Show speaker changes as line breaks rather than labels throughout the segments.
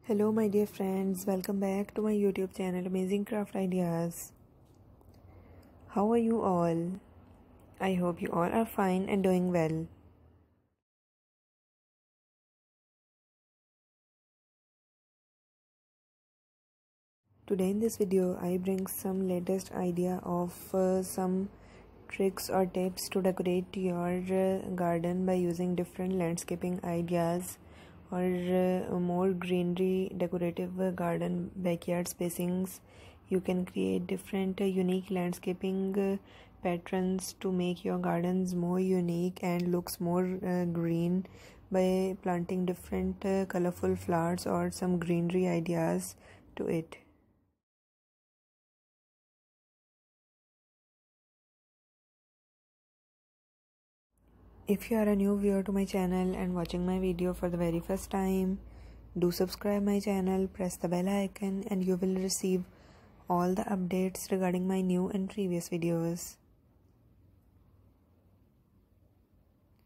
Hello my dear friends, welcome back to my YouTube channel Amazing Craft Ideas. How are you all? I hope you all are fine and doing well. Today in this video I bring some latest idea of some tricks or tips to decorate your garden by using different landscaping ideas or more greenery decorative garden backyard spacings. You can create different unique landscaping patterns to make your gardens more unique and looks more green by planting different colorful flowers or some greenery ideas to it. If you are a new viewer to my channel and watching my video for the very first time, do subscribe my channel, press the bell icon and you will receive all the updates regarding my new and previous videos.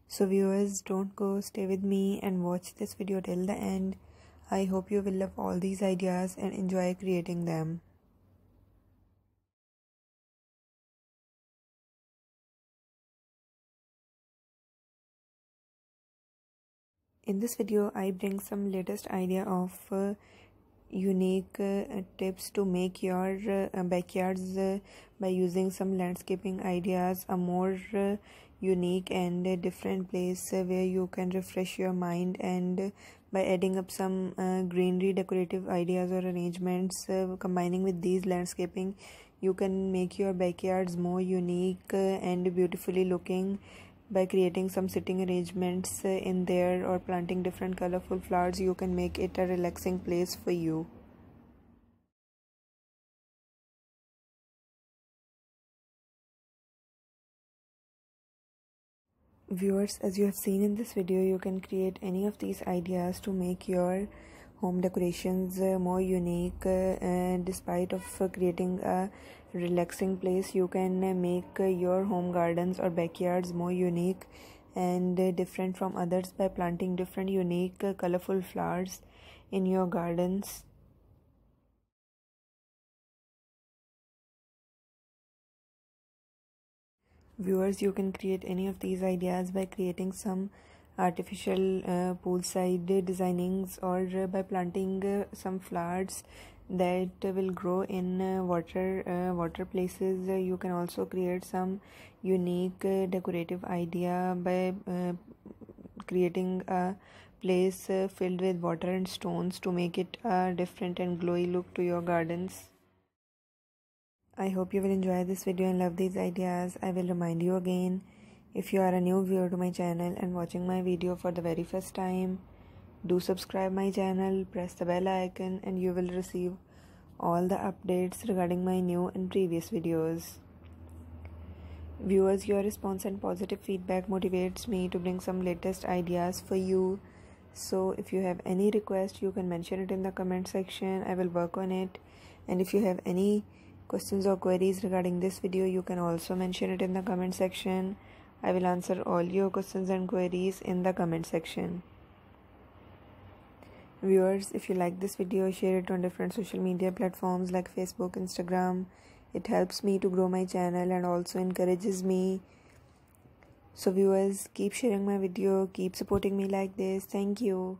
So viewers, don't go, stay with me and watch this video till the end. I hope you will love all these ideas and enjoy creating them. In this video, I bring some latest idea of unique tips to make your backyards by using some landscaping ideas a more unique and different place where you can refresh your mind, and by adding up some greenery decorative ideas or arrangements combining with these landscaping, you can make your backyards more unique and beautifully looking by creating some sitting arrangements in there or planting different colorful flowers. You can make it a relaxing place for you. Viewers, as you have seen in this video, you can create any of these ideas to make your home decorations more unique, and despite of creating a relaxing place, you can make your home gardens or backyards more unique and different from others by planting different unique colorful flowers in your gardens. Viewers, you can create any of these ideas by creating some artificial poolside designings or by planting some flowers that will grow in water places. You can also create some unique decorative idea by creating a place filled with water and stones to make it a different and glowy look to your gardens. I hope you will enjoy this video and love these ideas. I will remind you again, if you are a new viewer to my channel and watching my video for the very first time, do subscribe my channel, press the bell icon and you will receive all the updates regarding my new and previous videos. Viewers, your response and positive feedback motivates me to bring some latest ideas for you. So if you have any request, you can mention it in the comment section. I will work on it. And if you have any questions or queries regarding this video, you can also mention it in the comment section. I will answer all your questions and queries in the comment section. Viewers, if you like this video, share it on different social media platforms like Facebook, Instagram. It helps me to grow my channel and also encourages me. So viewers, keep sharing my video, keep supporting me like this. Thank you.